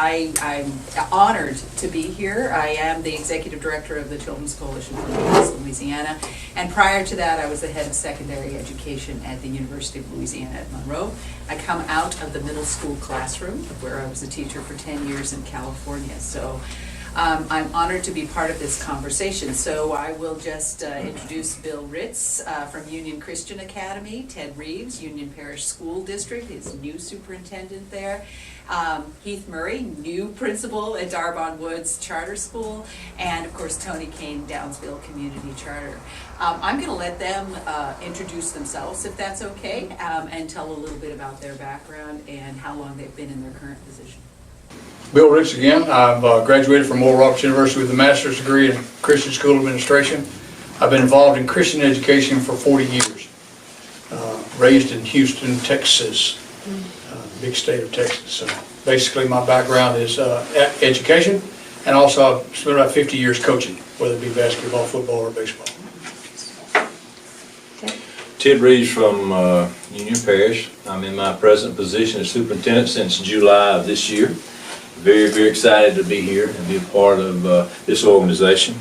I'm honored to be here. I am the Executive Director of the Children's Coalition for Reeves, Louisiana, and prior to that I was the head of secondary education at the University of Louisiana at Monroe. I come out of the middle school classroom where I was a teacher for 10 years in California. So I'm honored to be part of this conversation. So I will just introduce Bill Ritz from Union Christian Academy, Ted Reeves, Union Parish School District, his new superintendent there, Heath Murray, new principal at Darbon Woods Charter School, and of course Tony Kane, Downsville Community Charter. I'm going to let them introduce themselves, if that's okay, and tell a little bit about their background and how long they've been in their current position. Bill Ritz again. I've graduated from Oral Roberts University with a master's degree in Christian School Administration. I've been involved in Christian education for 40 years. Raised in Houston, Texas, big state of Texas. So basically my background is education, and also I've spent about 50 years coaching, whether it be basketball, football, or baseball. Okay. Ted Reeves from Union Parish. I'm in my present position as superintendent since July of this year. Very, very excited to be here and be a part of this organization.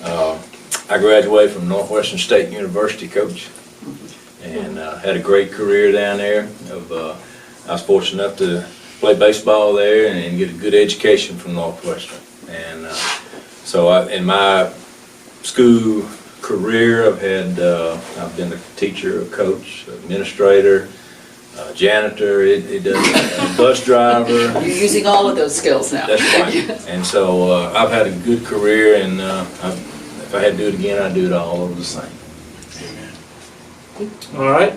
I graduated from Northwestern State University, Coach, and had a great career down there. I was fortunate enough to play baseball there and get a good education from Northwestern. And so in my school career, I've been a teacher, a coach, administrator, janitor, bus driver. You're using all of those skills now. That's right. And so I've had a good career, and if I had to do it again, I'd do it all over the same. All right.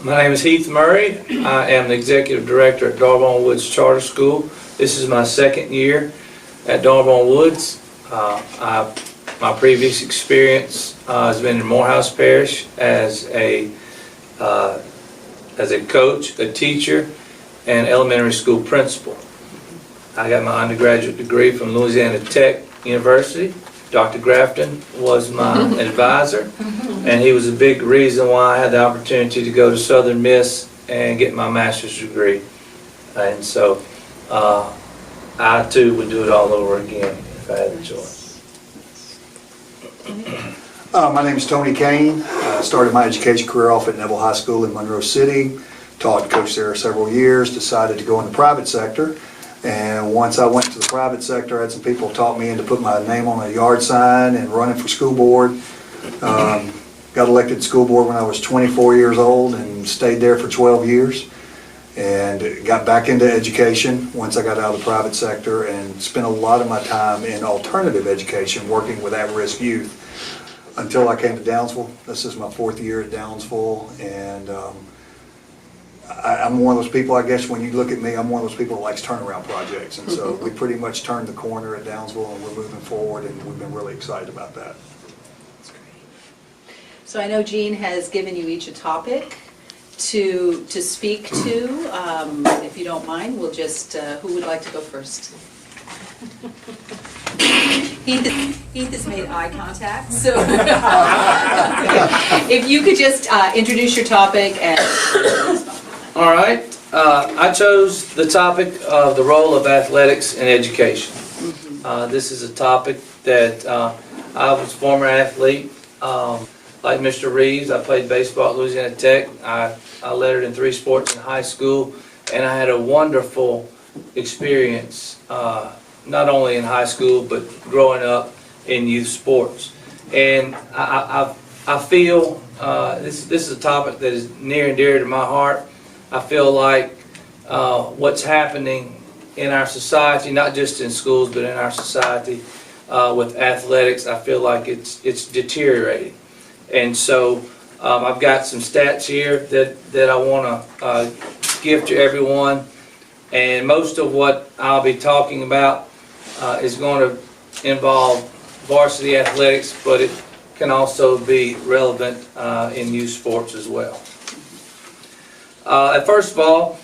My name is Heath Murray. I am the Executive Director at Darbon Woods Charter School. This is my second year at Darbon Woods. My previous experience has been in Morehouse Parish as a coach, a teacher, and elementary school principal. I got my undergraduate degree from Louisiana Tech University. Dr. Grafton was my advisor, and he was a big reason why I had the opportunity to go to Southern Miss and get my master's degree. And so I too would do it all over again if I had the choice. My name is Tony Kane. I started my education career off at Neville High School in Monroe City. Taught and coached there several years, decided to go in the private sector. And once I went to the private sector, I had some people talk me into putting my name on a yard sign and running for school board. Got elected to school board when I was 24 years old and stayed there for 12 years. And got back into education once I got out of the private sector, and spent a lot of my time in alternative education working with at-risk youth until I came to Downsville. This is my 4th year at Downsville, and I'm one of those people, I guess when you look at me, I'm one of those people that likes turnaround projects, and so we pretty much turned the corner at Downsville and we're moving forward, and we've been really excited about that. That's great. So I know Jean has given you each a topic to speak to. If you don't mind, we'll just, who would like to go first? Heath has made eye contact, so if you could just introduce your topic and... All right. I chose the topic of the role of athletics in education. This is a topic that I was a former athlete. Like Mr. Reeves, I played baseball at Louisiana Tech. I lettered in 3 sports in high school, and I had a wonderful experience, not only in high school, but growing up in youth sports. And I feel this is a topic that is near and dear to my heart. I feel like what's happening in our society, not just in schools, but in our society with athletics, I feel like it's deteriorating. And so I've got some stats here that I want to give to everyone. And most of what I'll be talking about is going to involve varsity athletics, but it can also be relevant in youth sports as well. First of all,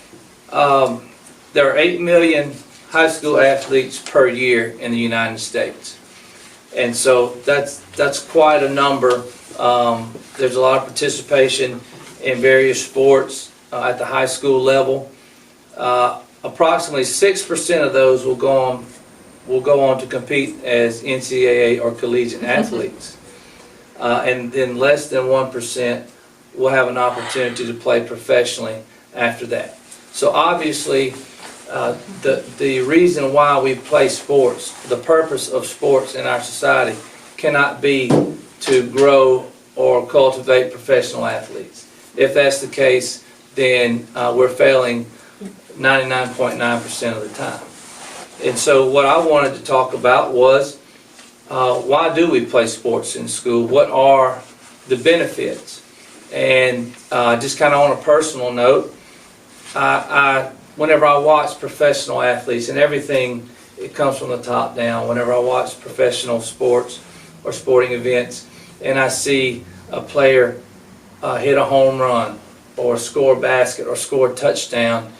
there are 8 million high school athletes per year in the United States. And so that's quite a number. There's a lot of participation in various sports at the high school level. approximately 6% of those will go on to compete as NCAA or collegiate athletes. And then less than 1% will have an opportunity to play professionally after that. So obviously, the reason why we play sports, the purpose of sports in our society, cannot be to grow or cultivate professional athletes. If that's the case, then we're failing 99.9% of the time. And so what I wanted to talk about was why do we play sports in school? What are the benefits? And just kind of on a personal note, whenever I watch professional athletes, and everything, it comes from the top down. Whenever I watch professional sports or sporting events, and I see a player hit a home run or score a basket or score a touchdown,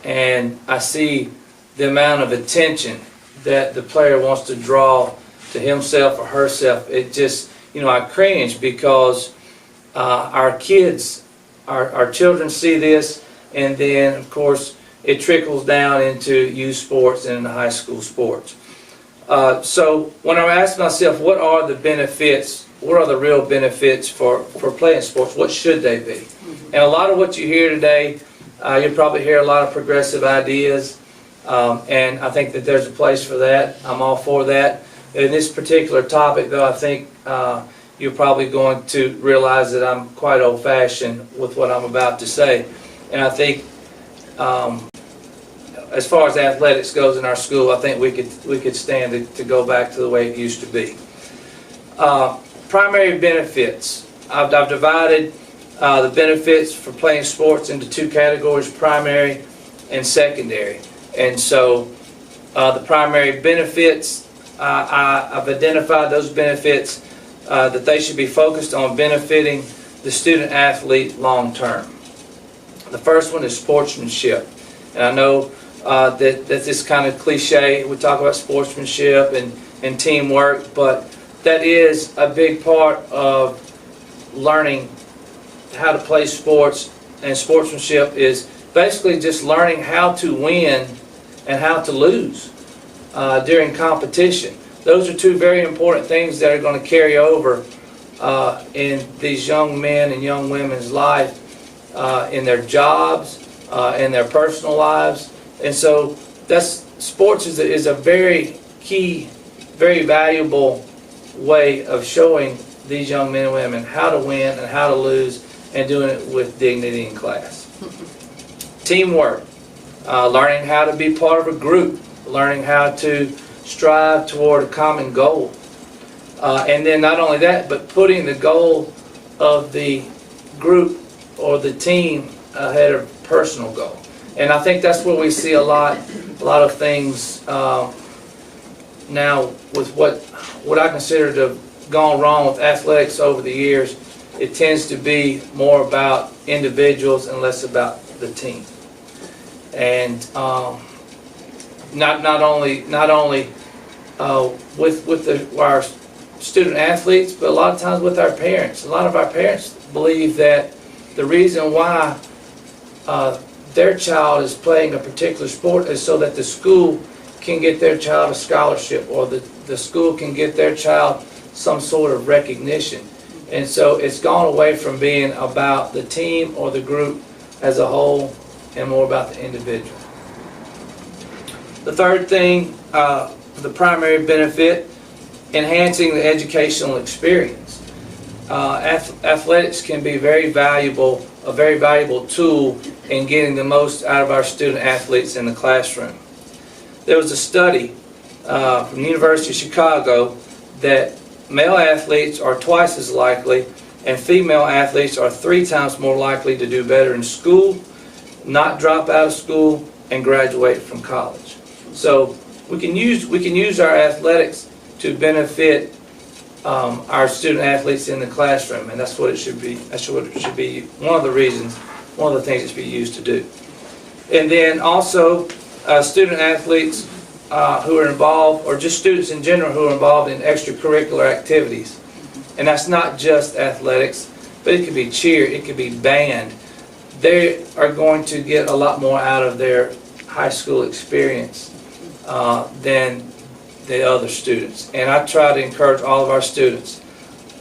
and I see the amount of attention that the player wants to draw to himself or herself, it just, I cringe, because our kids, our children see this, and then of course it trickles down into youth sports and into high school sports. So when I ask myself, what are the benefits, what are the real benefits for playing sports, what should they be? And a lot of what you hear today, you'll probably hear a lot of progressive ideas, and I think that there's a place for that. I'm all for that. In this particular topic, though, I think you're probably going to realize that I'm quite old-fashioned with what I'm about to say. And I think as far as athletics goes in our school, I think we could stand to go back to the way it used to be. Primary benefits. I've divided the benefits for playing sports into two categories, primary and secondary. And so the primary benefits, I've identified those benefits that they should be focused on benefiting the student athlete long term. The first one is sportsmanship. And I know that this kind of cliche, we talk about sportsmanship and teamwork, but that is a big part of learning how to play sports, and sportsmanship is basically just learning how to win and how to lose during competition. Those are two very important things that are going to carry over in these young men and young women's life, in their jobs, in their personal lives. And so sports is a very key, very valuable way of showing these young men and women how to win and how to lose, and doing it with dignity and class. Teamwork, learning how to be part of a group, learning how to strive toward a common goal. And then not only that, but putting the goal of the group or the team ahead of personal goal. And I think that's where we see a lot of things now with what I consider to have gone wrong with athletics over the years. It tends to be more about individuals and less about the team. And not only with our student athletes, but a lot of times with our parents. A lot of our parents believe that the reason why their child is playing a particular sport is so that the school can get their child a scholarship, or the school can get their child some sort of recognition. And so it's gone away from being about the team or the group as a whole and more about the individual. The third thing, the primary benefit, enhancing the educational experience. Athletics can be a very valuable tool in getting the most out of our student athletes in the classroom. There was a study from the University of Chicago that male athletes are twice as likely, and female athletes are 3 times more likely to do better in school, not drop out of school, and graduate from college. So we can use our athletics to benefit our student athletes in the classroom, and that's what it should be. That's what it should be. One of the things it should be used to do. And then also student athletes who are involved, or just students in general who are involved in extracurricular activities. And that's not just athletics, but it could be cheer, it could be band. They are going to get a lot more out of their high school experience than the other students. And I try to encourage all of our students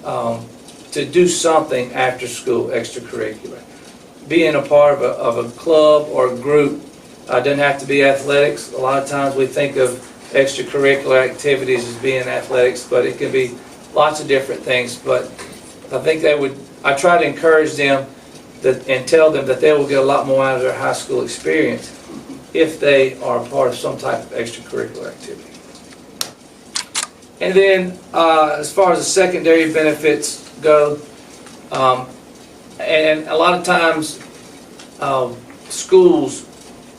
to do something after school extracurricular. Being a part of a club or a group doesn't have to be athletics. A lot of times we think of extracurricular activities as being athletics, but it can be lots of different things. But I think I try to encourage them and tell them that they will get a lot more out of their high school experience if they are a part of some type of extracurricular activity. And then as far as the secondary benefits go, and a lot of times schools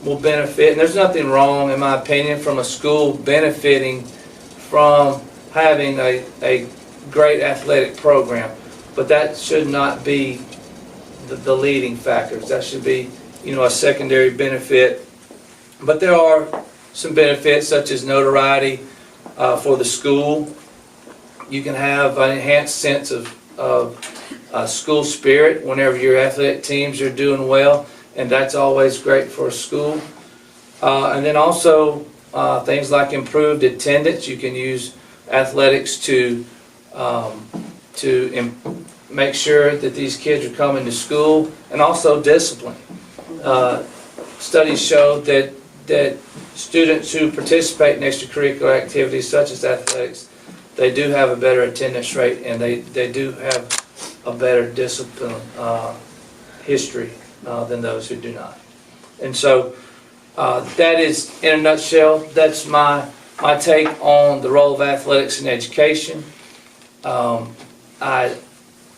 will benefit, and there's nothing wrong, in my opinion, from a school benefiting from having a great athletic program, but that should not be the leading factors. That should be, a secondary benefit. But there are some benefits such as notoriety for the school. You can have an enhanced sense of school spirit whenever your athletic teams are doing well, and that's always great for a school. And then also things like improved attendance. You can use athletics to make sure that these kids are coming to school, and also discipline. Studies show that students who participate in extracurricular activities such as athletics, they do have a better attendance rate, and they do have a better discipline history than those who do not. And so that is, in a nutshell, that's my take on the role of athletics in education. I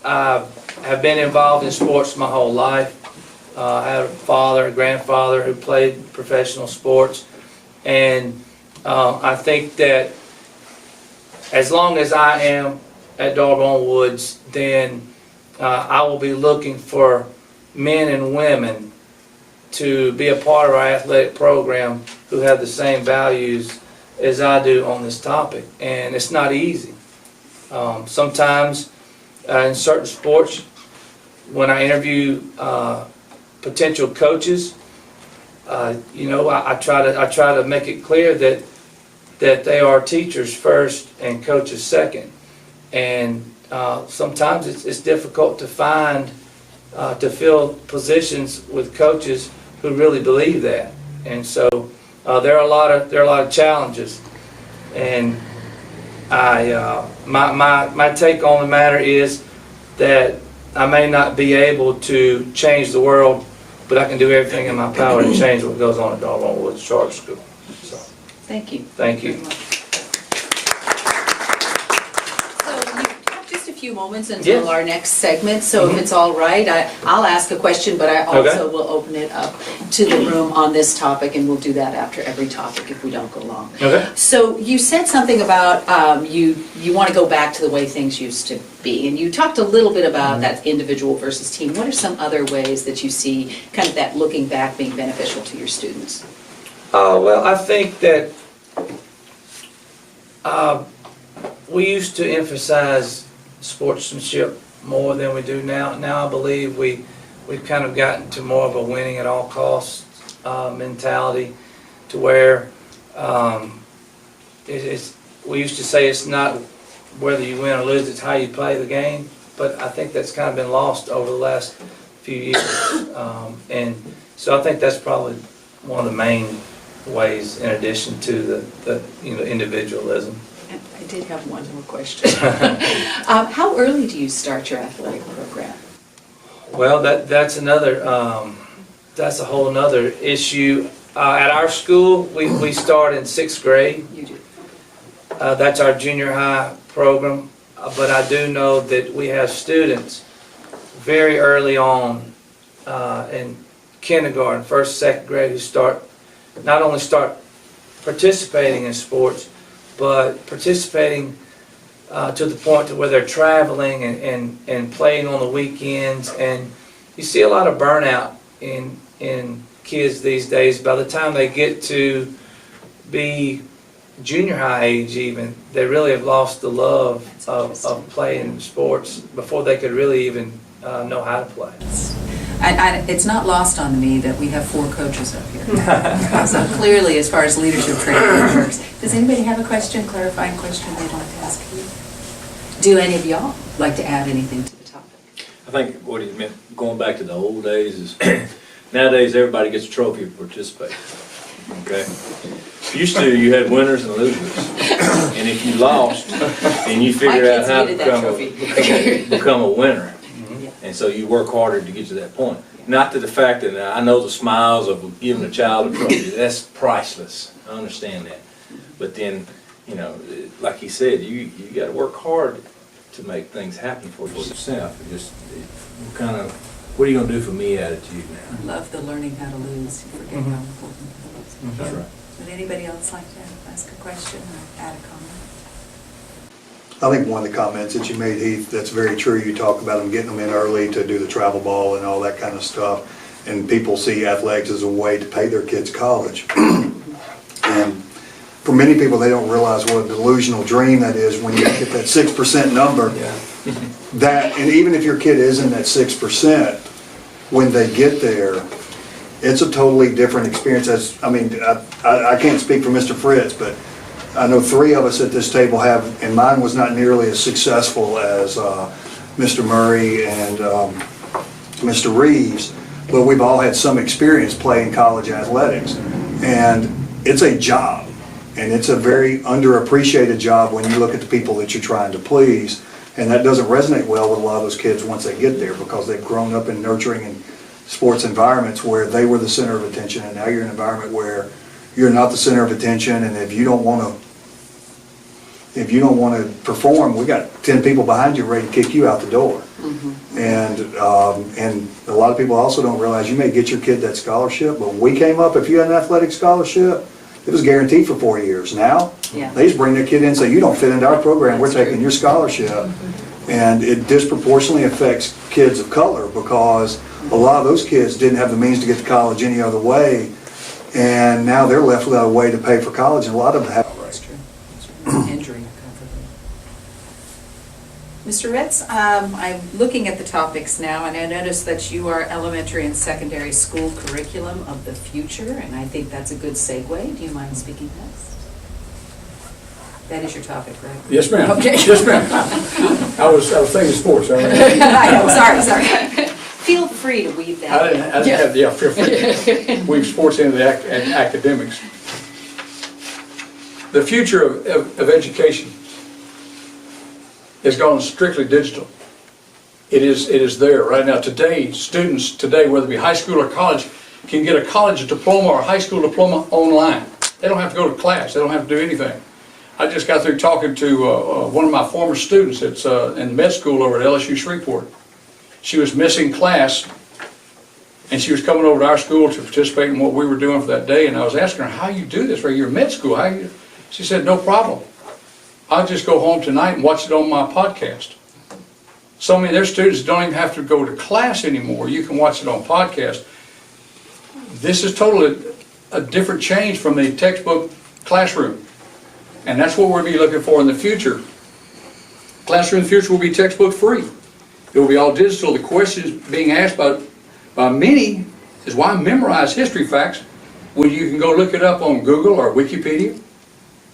have been involved in sports my whole life. I had a grandfather who played professional sports, and I think that as long as I am at Doggone Woods, then I will be looking for men and women to be a part of our athletic program who have the same values as I do on this topic. And it's not easy. Sometimes in certain sports, when I interview potential coaches, I try to make it clear that they are teachers first and coaches second. And sometimes it's difficult to fill positions with coaches who really believe that. And so there are a lot of challenges. And my take on the matter is that I may not be able to change the world, but I can do everything in my power to change what goes on at Doggone Woods Charter School. So, Thank you. thank you. Very much. So you have just a few moments until Yes. our next segment, so if it's all right, I'll ask a question, but I also will open it up to the room on this topic, and we'll do that after every topic if we don't go long. Okay. So you said something about you want to go back to the way things used to be, and you talked a little bit about that individual versus team. What are some other ways that you see kind of that looking back being beneficial to your students? Well, I think that we used to emphasize sportsmanship more than we do now. Now I believe we've kind of gotten to more of a winning at all costs mentality, to where we used to say it's not whether you win or lose, it's how you play the game. But I think that's kind of been lost over the last few years. And so I think that's probably one of the main ways, in addition to the individualism. I did have one more question. How early do you start your athletic program? Well, that's another, that's a whole nother issue. At our school, we start in 6th grade. You do. That's our junior high program. But I do know that we have students very early on in kindergarten, 1st, 2nd grade, who not only start participating in sports, but participating to the point to where they're traveling and playing on the weekends. And you see a lot of burnout in kids these days. By the time they get to be junior high age even, they really have lost the love of playing sports before they could really even know how to play. It's not lost on me that we have 4 coaches up here. So clearly, as far as leadership training works. Does anybody have a question, clarifying question they'd like to ask you? Do any of y'all like to add anything to the topic? I think what he meant, going back to the old days, is nowadays everybody gets a trophy for participating. Okay? Used to, you had winners and losers. And if you lost, and you figured out how to become a winner. And so you work harder to get to that point. Not to the fact that I know the smiles of giving a child a trophy, that's priceless. I understand that. But then, you know, like he said, you got to work hard to make things happen for yourself. Just kind of, what are you going to do for me attitude now. I love the learning how to lose. You forget how important that is. That's right. Would anybody else like to ask a question or add a comment? I think one of the comments that you made, Heath, that's very true. You talk about them getting them in early to do the travel ball and all that kind of stuff. And people see athletics as a way to pay their kids college. And for many people, they don't realize what a delusional dream that is when you get that 6% number. That, and even if your kid isn't at 6%, when they get there, it's a totally different experience. I can't speak for Mr. Fritz, but I know 3 of us at this table have, and mine was not nearly as successful as Mr. Murray and Mr. Reeves, but we've all had some experience playing college athletics. And it's a job, and it's a very underappreciated job when you look at the people that you're trying to please. And that doesn't resonate well with a lot of those kids once they get there, because they've grown up in nurturing and sports environments where they were the center of attention, and now you're in an environment where you're not the center of attention, and if you don't want to perform, we got 10 people behind you ready to kick you out the door. And a lot of people also don't realize you may get your kid that scholarship, but when we came up, if you had an athletic scholarship, it was guaranteed for 4 years. Now, they just bring their kid in and say, you don't fit into our program, we're taking your scholarship. And it disproportionately affects kids of color, because a lot of those kids didn't have the means to get to college any other way, and now they're left without a way to pay for college, and a lot of them have. That's true. Injury. Mr. Ritz, I'm looking at the topics now, and I noticed that you are elementary and secondary school curriculum of the future, and I think that's a good segue. Do you mind speaking next? That is your topic, right? Yes, ma'am. Okay. Yes, ma'am. I was thinking sports. I know, sorry. Feel free to weave that. I didn't have, feel free to weave sports into the academics. The future of education has gone strictly digital. It is there right now. Today, students today, whether it be high school or college, can get a college diploma or a high school diploma online. They don't have to go to class. They don't have to do anything. I just got through talking to one of my former students that's in med school over at LSU Shreveport. She was missing class, and she was coming over to our school to participate in what we were doing for that day, and I was asking her, how you do this? You're in med school. She said, no problem. I'll just go home tonight and watch it on my podcast. So many of their students don't even have to go to class anymore. You can watch it on podcast. This is totally a different change from the textbook classroom. And that's what we'll be looking for in the future. Classroom in the future will be textbook free. It will be all digital. The questions being asked by many is, why memorize history facts when you can go look it up on Google or Wikipedia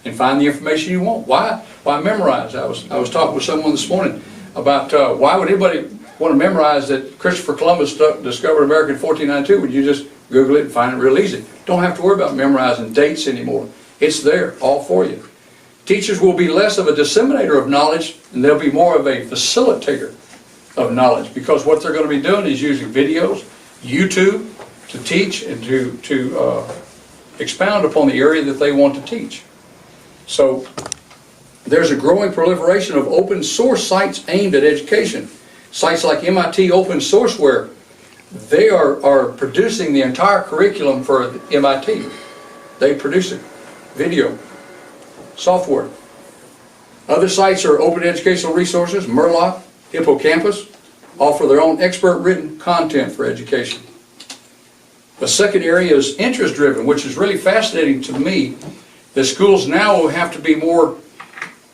and find the information you want? Why memorize? I was talking with someone this morning about why would anybody want to memorize that Christopher Columbus discovered America in 1492 when you just Google it and find it real easy. Don't have to worry about memorizing dates anymore. It's there, all for you. Teachers will be less of a disseminator of knowledge, and they'll be more of a facilitator of knowledge, because what they're going to be doing is using videos, YouTube, to teach and to expound upon the area that they want to teach. So there's a growing proliferation of open source sites aimed at education. Sites like MIT Open Sourceware, they are producing the entire curriculum for MIT. They produce it, video, software. Other sites are Open Educational Resources, Murloc, Hippocampus, offer their own expert written content for education. The second area is interest driven, which is really fascinating to me. The schools now will have to be more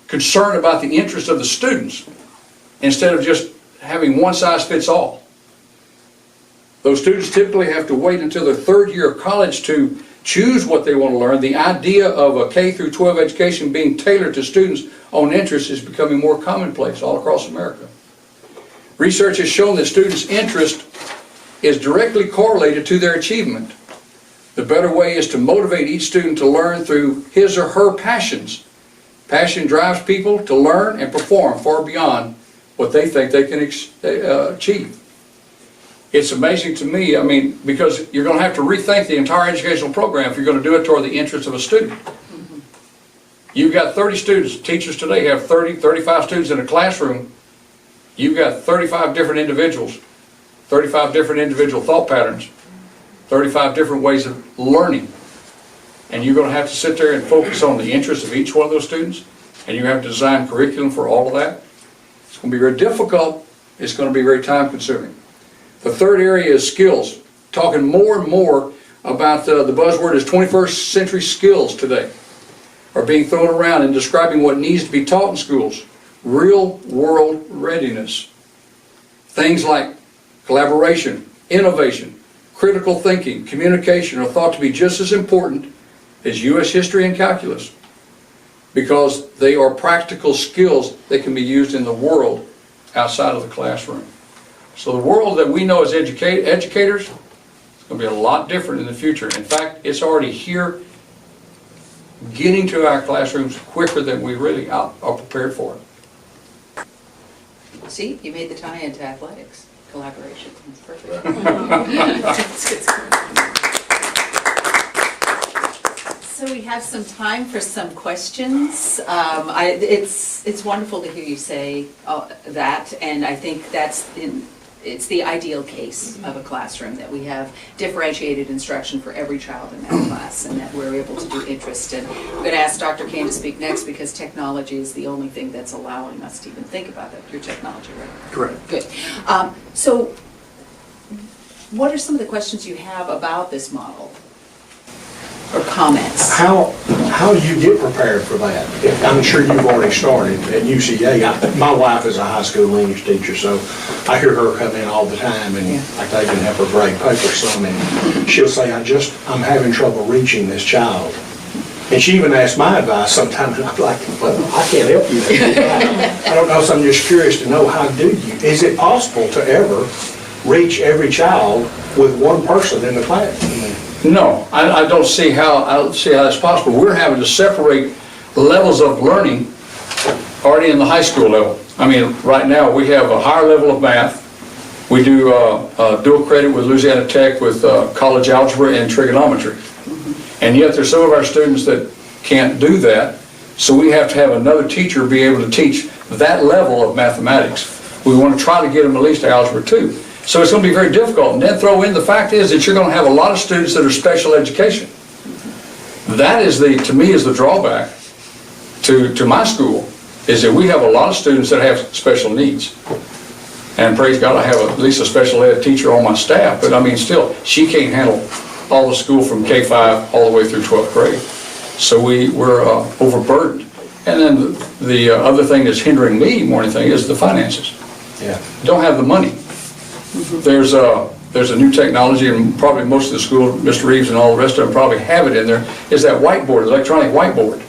concerned about the interest of the students instead of just having one size fits all. Those students typically have to wait until their third year of college to choose what they want to learn. The idea of a K through 12 education being tailored to students' own interests is becoming more commonplace all across America. Research has shown that students' interest is directly correlated to their achievement. The better way is to motivate each student to learn through his or her passions. Passion drives people to learn and perform far beyond what they think they can achieve. It's amazing to me, I mean, because you're going to have to rethink the entire educational program if you're going to do it toward the interest of a student. You've got 30 students. Teachers today have 30, 35 students in a classroom. You've got 35 different individuals, 35 different individual thought patterns, 35 different ways of learning. And you're going to have to sit there and focus on the interests of each one of those students, and you have to design curriculum for all of that. It's going to be very difficult. It's going to be very time consuming. The third area is skills. Talking more and more about the buzzword is 21st century skills today are being thrown around in describing what needs to be taught in schools. Real world readiness. Things like collaboration, innovation, critical thinking, communication are thought to be just as important as U.S. history and calculus because they are practical skills that can be used in the world outside of the classroom. So the world that we know as educators is going to be a lot different in the future. In fact, it's already here, getting to our classrooms quicker than we really are prepared for it. See, you made the tie into athletics, collaboration. That's perfect. That's good. So we have some time for some questions. It's wonderful to hear you say that, and I think it's the ideal case of a classroom, that we have differentiated instruction for every child in that class, and that we're able to do interest. And I'm going to ask Dr. Kane to speak next because technology is the only thing that's allowing us to even think about that. Your technology, right? Correct. Good. So what are some of the questions you have about this model or comments? How do you get prepared for that? I'm sure you've already started at UCA. My wife is a high school English teacher, so I hear her come in all the time, and I take and help her grade paper some, and she'll say, I'm having trouble reaching this child. And she even asks my advice sometimes, and I'm like, well, I can't help you. I don't know, so I'm just curious to know, how do you? Is it possible to ever reach every child with one person in the class? No, I don't see how that's possible. We're having to separate levels of learning already in the high school level. I mean, right now we have a higher level of math. We do dual credit with Louisiana Tech with college algebra and trigonometry. And yet there's some of our students that can't do that, so we have to have another teacher be able to teach that level of mathematics. We want to try to get them at least algebra 2. So it's going to be very difficult. And then throw in the fact is that you're going to have a lot of students that are special education. That is to me is the drawback to my school, is that we have a lot of students that have special needs. And praise God, I have at least a special ed teacher on my staff, but I mean still, she can't handle all the school from K-5 all the way through 12th grade. So we're overburdened. And then the other thing that's hindering me more than anything is the finances. Yeah. Don't have the money. There's a new technology, and probably most of the school, Mr. Reeves and all the rest of them probably have it in there, is that whiteboard, electronic whiteboard,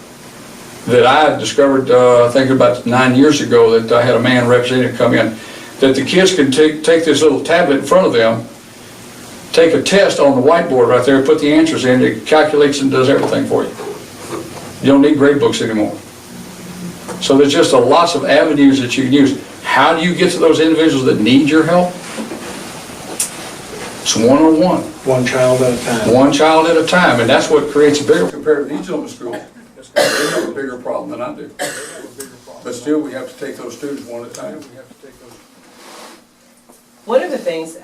that I discovered, I think about 9 years ago, that I had a man representative come in, that the kids can take this little tablet in front of them, take a test on the whiteboard right there, put the answers in, it calculates and does everything for you. You don't need grade books anymore. So there's just lots of avenues that you can use. How do you get to those individuals that need your help? It's one-on-one. One child at a time. One child at a time, and that's what creates a bigger, compared to these little schools, it's got a bigger problem than I do. But still, we have to take those students one at a time. One of the things,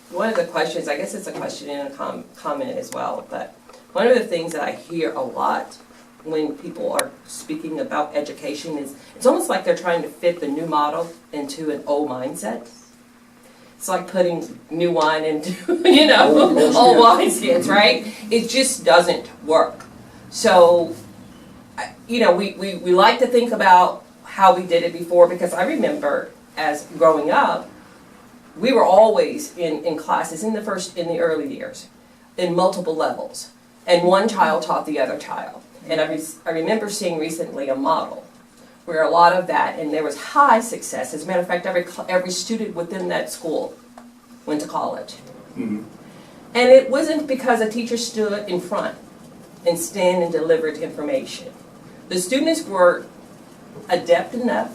one of the questions, I guess it's a question and a comment as well, but one of the things that I hear a lot when people are speaking about education is it's almost like they're trying to fit the new model into an old mindset. It's like putting new wine into, old wineskins, right? It just doesn't work. So, we like to think about how we did it before, because I remember as growing up, we were always in classes in the early years, in multiple levels, and one child taught the other child. And I remember seeing recently a model where a lot of that, and there was high success. As a matter of fact, every student within that school went to college. Mhm. And it wasn't because a teacher stood in front and stand and delivered information. The students were adept enough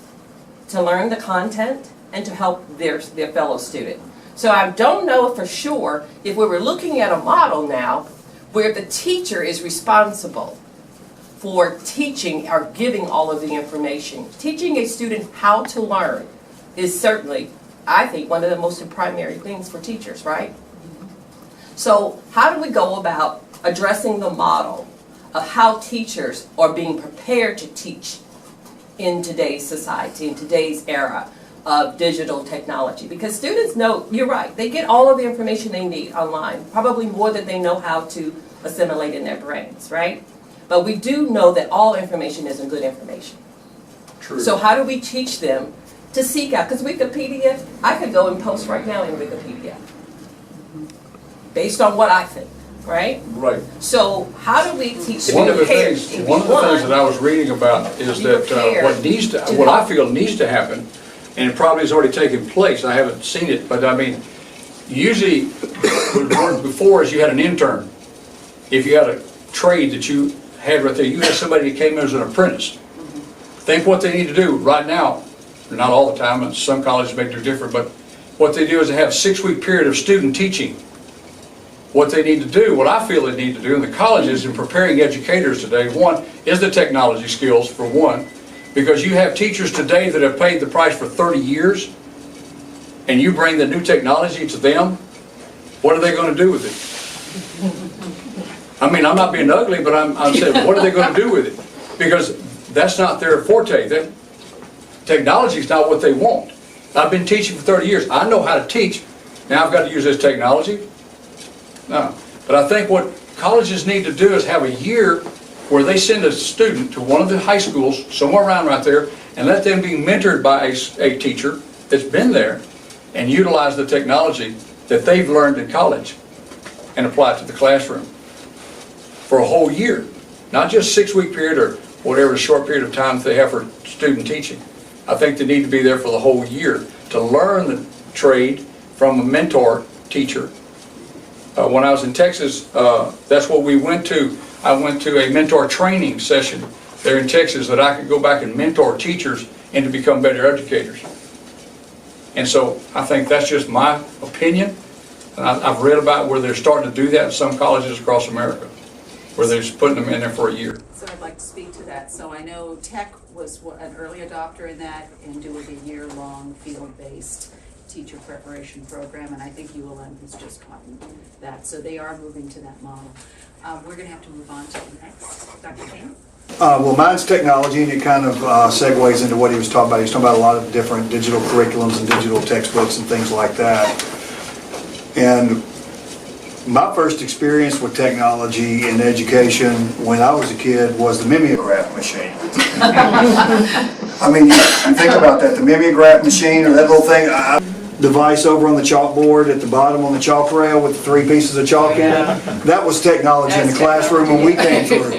to learn the content and to help their fellow student. So I don't know for sure if we were looking at a model now where the teacher is responsible for teaching or giving all of the information. Teaching a student how to learn is certainly, I think, one of the most primary things for teachers, right? So how do we go about addressing the model of how teachers are being prepared to teach in today's society, in today's era of digital technology? Because students know, you're right, they get all of the information they need online, probably more than they know how to assimilate in their brains, right? But we do know that all information isn't good information. True. So how do we teach them to seek out? Because Wikipedia, I could go and post right now in Wikipedia, based on what I think, right? Right. So how do we teach them One to of the prepare? things that I was reading about is Be that prepared what I feel needs to happen, and it probably has already taken place, I haven't seen it, but I mean, usually what worked before is you had an intern. If you had a trade that you had right there, you had somebody that came in as an apprentice. Think what they need to do right now, not all the time, and some colleges make it different, but what they do is they have a 6-week period of student teaching. What they need to do, what I feel they need to do in the colleges in preparing educators today, one, is the technology skills for one, because you have teachers today that have paid the price for 30 years, and you bring the new technology to them, what are they going to do with it? I mean, I'm not being ugly, but I'm saying, what are they going to do with it? Because that's not their forte. Technology is not what they want. I've been teaching for 30 years. I know how to teach. Now I've got to use this technology. No. But I think what colleges need to do is have a year where they send a student to one of the high schools, somewhere around right there, and let them be mentored by a teacher that's been there and utilize the technology that they've learned in college and apply it to the classroom for a whole year. Not just 6-week period or whatever short period of time that they have for student teaching. I think they need to be there for the whole year to learn the trade from a mentor teacher. When I was in Texas, that's what we went to. I went to a mentor training session there in Texas that I could go back and mentor teachers and to become better educators. And so I think that's just my opinion. And I've read about where they're starting to do that in some colleges across America, where they're just putting them in there for a year. So I'd like to speak to that. So I know Tech was an early adopter in that and doing a year-long field-based teacher preparation program, and I think ULM has just gotten that. So they are moving to that model. We're going to have to move on to the next. Dr. King? Well, mine's technology, and it kind of segues into what he was talking about. He was talking about a lot of different digital curriculums and digital textbooks and things like that. And my first experience with technology in education when I was a kid was the mimeograph machine. I mean, you think about that, the mimeograph machine or that little thing, device over on the chalkboard at the bottom on the chalk rail with the 3 pieces of chalk in it. That was technology in the classroom when we came through.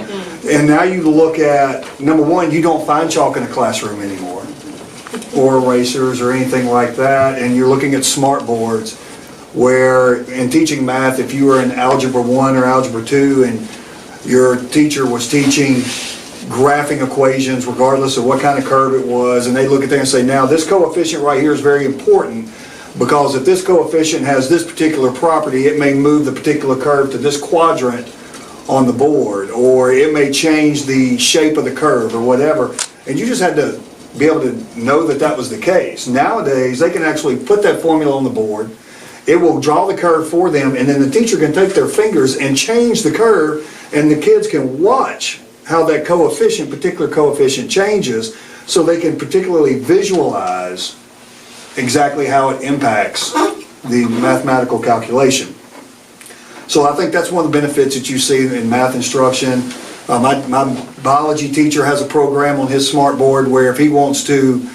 And now you look at, number one, you don't find chalk in a classroom anymore, or erasers or anything like that, and you're looking at smart boards where in teaching math, if you were in Algebra 1 or Algebra 2 and your teacher was teaching graphing equations regardless of what kind of curve it was, and they look at that and say, now this coefficient right here is very important because if this coefficient has this particular property, it may move the particular curve to this quadrant on the board, or it may change the shape of the curve or whatever, and you just had to be able to know that that was the case. Nowadays, they can actually put that formula on the board, it will draw the curve for them, and then the teacher can take their fingers and change the curve, and the kids can watch how that particular coefficient changes, so they can particularly visualize exactly how it impacts the mathematical calculation. So I think that's one of the benefits that you see in math instruction. My biology teacher has a program on his smart board where if he wants to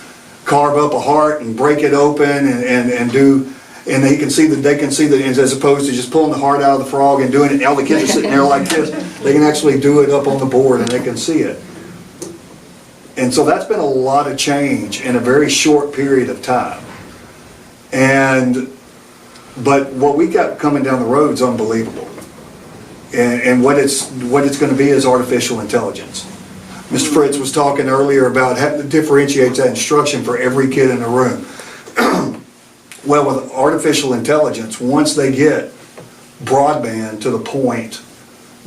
carve up a heart and break it open and do And they can see that, as opposed to just pulling the heart out of the frog and doing it, and all the kids are sitting there like this, they can actually do it up on the board and they can see it. And so that's been a lot of change in a very short period of time. But what we got coming down the road is unbelievable. And what it's going to be is artificial intelligence. Mr. Fritz was talking earlier about how to differentiate that instruction for every kid in the room. Well, with artificial intelligence, once they get broadband to the point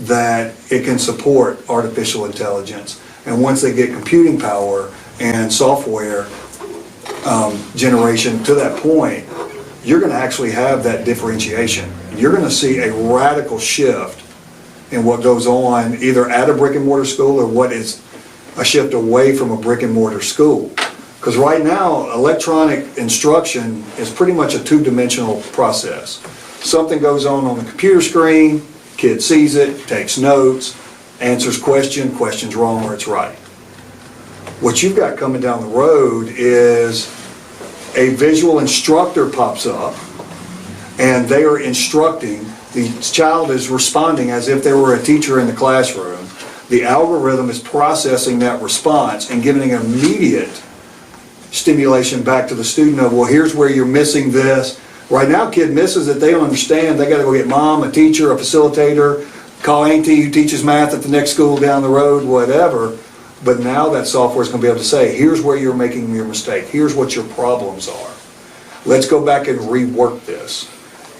that it can support artificial intelligence, and once they get computing power and software generation to that point, you're going to actually have that differentiation. You're going to see a radical shift in what goes on either at a brick and mortar school or what is a shift away from a brick and mortar school. Because right now, electronic instruction is pretty much a two-dimensional process. Something goes on the computer screen, kid sees it, takes notes, answers question's wrong or it's right. What you've got coming down the road is a visual instructor pops up and they are instructing, the child is responding as if they were a teacher in the classroom. The algorithm is processing that response and giving an immediate stimulation back to the student of, well, here's where you're missing this. Right now, kid misses it, they don't understand, they gotta go get mom, a teacher, a facilitator, call auntie who teaches math at the next school down the road, whatever. But now that software is gonna be able to say, here's where you're making your mistake, here's what your problems are. Let's go back and rework this.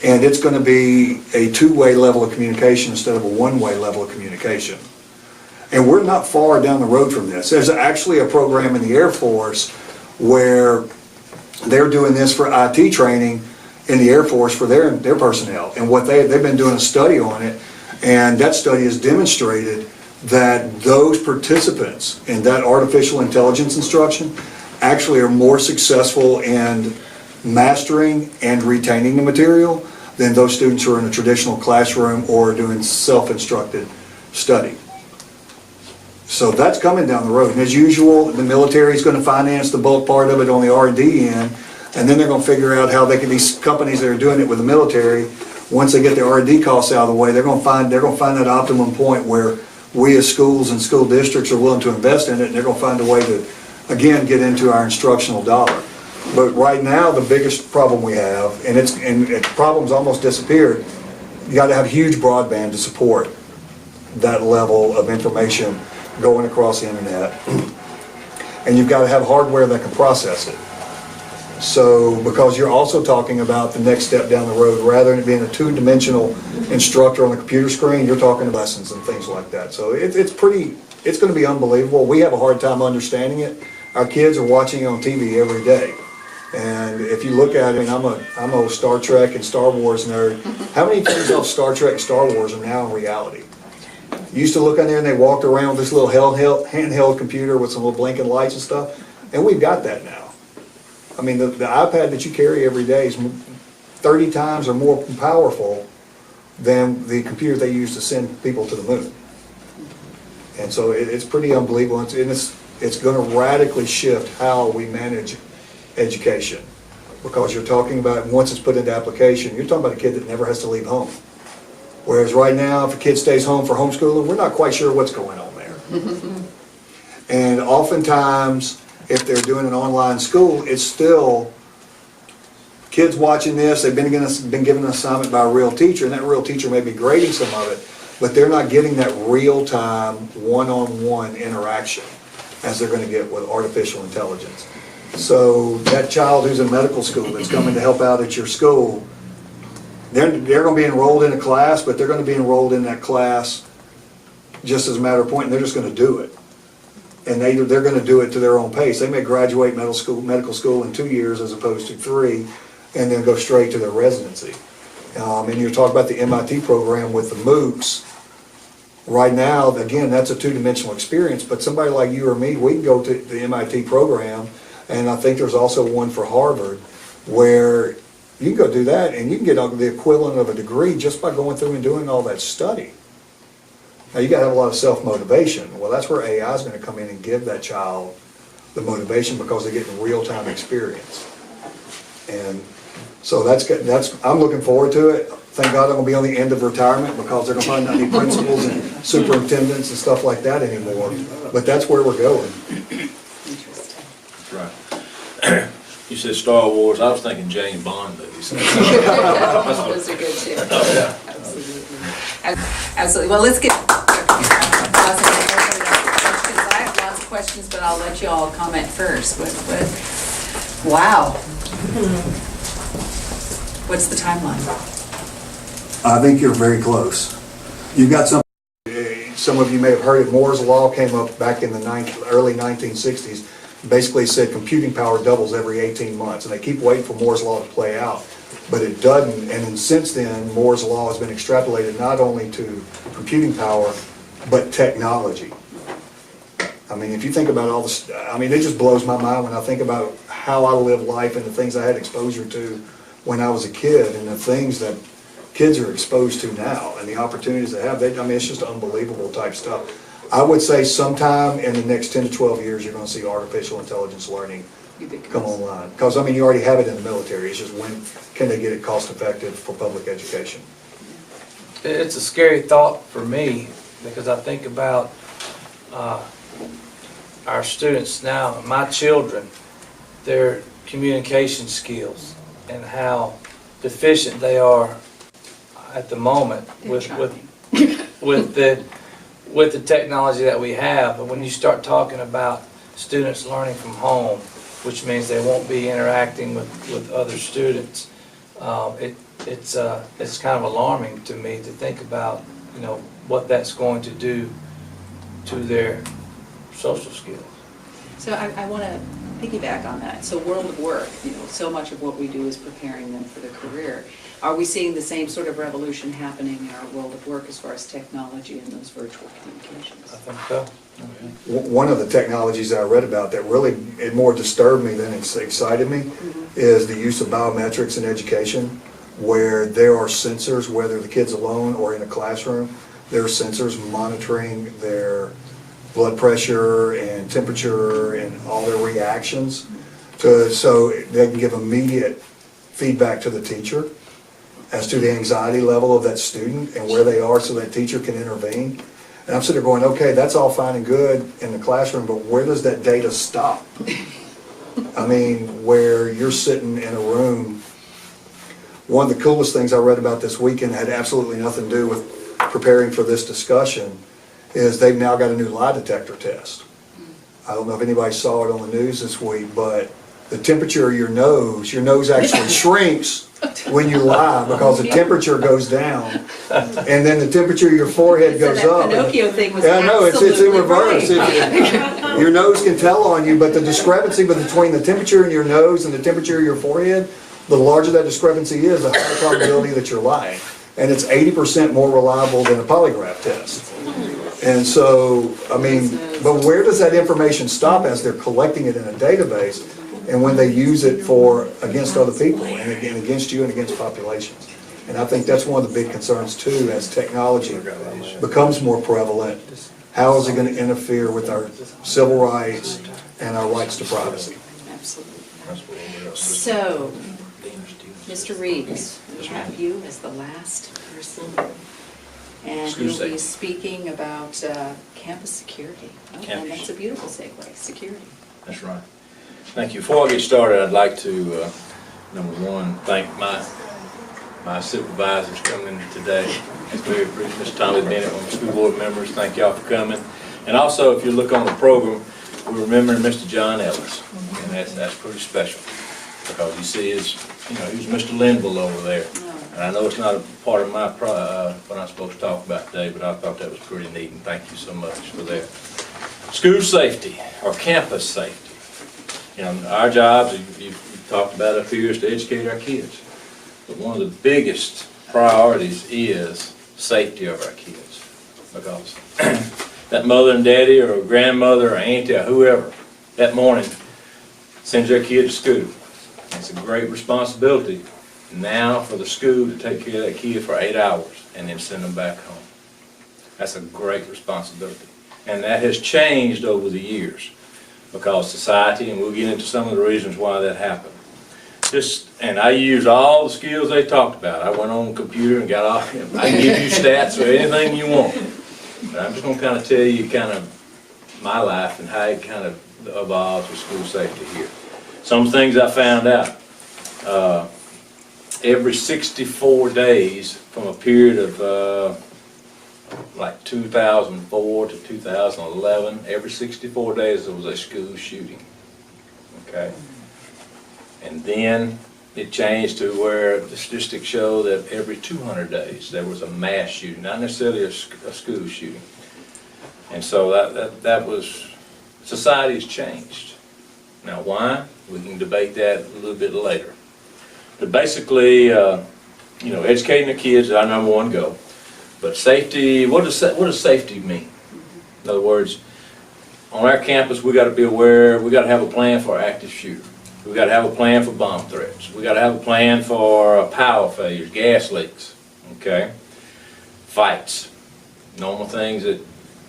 And it's gonna be a two-way level of communication instead of a one-way level of communication. And we're not far down the road from this. There's actually a program in the Air Force where they're doing this for IT training in the Air Force for their personnel. And what they've been doing a study on it, and that study has demonstrated that those participants in that artificial intelligence instruction actually are more successful in mastering and retaining the material than those students who are in a traditional classroom or doing self-instructed study. So that's coming down the road. And as usual, the military is going to finance the bulk part of it on the R&D end, and then they're going to figure out how they can, these companies that are doing it with the military, once they get the R&D costs out of the way, they're going to find that optimum point where we as schools and school districts are willing to invest in it, and they're going to find a way to, again, get into our instructional dollar. But right now, the biggest problem we have, and the problem's almost disappeared, you got to have huge broadband to support that level of information going across the internet, and you've got to have hardware that can process it. So, because you're also talking about the next step down the road, rather than it being a two-dimensional instructor on the computer screen, you're talking lessons and things like that. So it's going to be unbelievable. We have a hard time understanding it. Our kids are watching it on TV every day. And if you look at it, I'm a Star Trek and Star Wars nerd. How many things of Star Trek and Star Wars are now in reality? You used to look on there and they walked around with this little handheld computer with some little blinking lights and stuff, and we've got that now. I mean, the iPad that you carry every day is 30 times or more powerful than the computer they use to send people to the moon. And so it's pretty unbelievable, and it's going to radically shift how we manage education, because you're talking about, once it's put into application, you're talking about a kid that never has to leave home. Whereas right now, if a kid stays home for homeschooling, we're not quite sure what's going on there. And oftentimes, if they're doing an online school, it's still kids watching this, they've been given an assignment by a real teacher, and that real teacher may be grading some of it, but they're not getting that real-time, one-on-one interaction as they're going to get with artificial intelligence. So that child who's in medical school that's coming to help out at your school, they're going to be enrolled in a class, but they're going to be enrolled in that class just as a matter of point, and they're just going to do it. And they're going to do it to their own pace. They may graduate medical school in 2 years as opposed to 3, and then go straight to their residency. And you're talking about the MIT program with the MOOCs. Right now, again, that's a two-dimensional experience, but somebody like you or me, we can go to the MIT program, and I think there's also one for Harvard, where you can go do that, and you can get the equivalent of a degree just by going through and doing all that study. Now, you got to have a lot of self-motivation. Well, that's where AI is going to come in and give that child the motivation, because they're getting real-time experience. And So I'm looking forward to it. Thank God I'm gonna be on the end of retirement because they're gonna find not any principals and superintendents and stuff like that anymore. But that's where we're going. Interesting. That's right. You said Star Wars, I was thinking James Bond movies. Those are good too. Absolutely. Absolutely. Well, let's get. I have lots of questions, but I'll let you all comment first. Wow. What's the timeline? I think you're very close. You've got some of you may have heard it, Moore's Law came up back in the early 1960s. Basically said computing power doubles every 18 months, and they keep waiting for Moore's Law to play out, but it doesn't. And then since then, Moore's Law has been extrapolated not only to computing power, but technology. I mean, if you think about all this, I mean, it just blows my mind when I think about how I live life and the things I had exposure to when I was a kid and the things that kids are exposed to now and the opportunities they have. I mean, it's just unbelievable type stuff. I would say sometime in the next 10 to 12 years, you're going to see artificial intelligence learning come online. Because, I mean, you already have it in the military. It's just when can they get it cost effective for public education? It's a scary thought for me because I think about our students now, my children, their communication skills and how deficient they are at the moment with the technology that we have. But when you start talking about students learning from home, which means they won't be interacting with other students, it's kind of alarming to me to think about, you know, what that's going to do to their social skills. So I want to piggyback on that. So world of work, you know, so much of what we do is preparing them for the career. Are we seeing the same sort of revolution happening in our world of work as far as technology and those virtual communications? I think so. One of the technologies that I read about that really, it more disturbed me than it excited me, is the use of biometrics in education, where there are sensors, whether the kid's alone or in a classroom, there are sensors monitoring their blood pressure and temperature and all their reactions, so they can give immediate feedback to the teacher as to the anxiety level of that student and where they are so that teacher can intervene. And I'm sitting there going, okay, that's all fine and good in the classroom, but where does that data stop? I mean, where you're sitting in a room. One of the coolest things I read about this weekend had absolutely nothing to do with preparing for this discussion is they've now got a new lie detector test. I don't know if anybody saw it on the news this week, but the temperature of your nose actually shrinks when you lie because the temperature goes down, and then the temperature of your forehead goes so up. That Pinocchio thing was Yeah, no, it's in absolutely reverse. right. Your nose can tell on you, but the discrepancy between the temperature in your nose and the temperature of your forehead, the larger that discrepancy is, the higher probability that you're lying. And it's 80% more reliable than a polygraph test. And so, I mean, but where does that information stop as they're collecting it in a database and when they use it against other people and against you and against populations? And I think that's one of the big concerns too, as technology becomes more prevalent. How is it going to interfere with our civil rights and our rights to privacy? Absolutely. So, Mr. Reeves, we have you as the last person, and you'll be speaking about campus security. Oh, and that's a beautiful segue, security. That's right. Thank you. Before I get started, I'd like to, number one, thank my supervisors coming in today. It's very appreciated. Mr. Tommy Bennett, one of the school board members, thank y'all for coming. And also, if you look on the program, we're remembering Mr. John Ellis, and that's pretty special. Because you see, he was Mr. Linville over there. And I know it's not a part of my, what I'm supposed to talk about today, but I thought that was pretty neat, and thank you so much for that. School safety, or campus safety. You know, our jobs, you've talked about up here, is to educate our kids. But one of the biggest priorities is safety of our kids. Because that mother and daddy, or grandmother, or auntie, or whoever, that morning sends their kid to school. It's a great responsibility now for the school to take care of that kid for 8 hours and then send them back home. That's a great responsibility. And that has changed over the years because society, and we'll get into some of the reasons why that happened. Just And I used all the skills they talked about. I went on the computer and got all, I can give you stats or anything you want. But I'm just gonna kind of tell you kind of my life and how it kind of evolved with school safety here. Some things I found out. Every 64 days from a period of like 2004 to 2011, every 64 days there was a school shooting. Okay? And then it changed to where the statistics show that every 200 days there was a mass shooting, not necessarily a school shooting. And so that was, society has changed. Now why? We can debate that a little bit later. But basically, you know, educating the kids is our number one goal. But safety, what does safety mean? In other words, on our campus we got to be aware, we got to have a plan for active shooter. We got to have a plan for bomb threats. We got to have a plan for power failures, gas leaks, okay? Fights, normal things that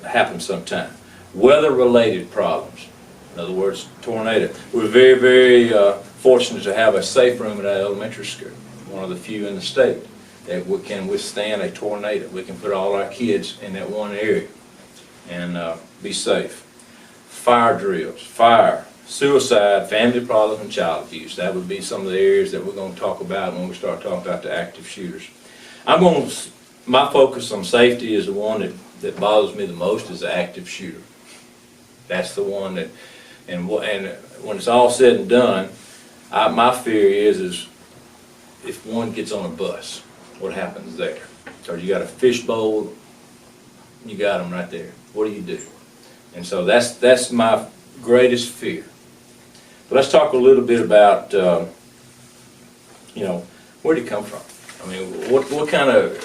happen sometime. Weather-related problems, in other words, tornado. We're very, very fortunate to have a safe room at our elementary school, one of the few in the state that can withstand a tornado. We can put all our kids in that one area and be safe. Fire drills, fire, suicide, family problems, and child abuse. That would be some of the areas that we're going to talk about when we start talking about the active shooters. My focus on safety is the one that bothers me the most, is the active shooter. That's the one that, and when it's all said and done, my fear is if one gets on a bus, what happens there? Or you got a fishbowl, you got them right there. What do you do? And so that's my greatest fear. But let's talk a little bit about, you know, where did it come from? I mean, what kind of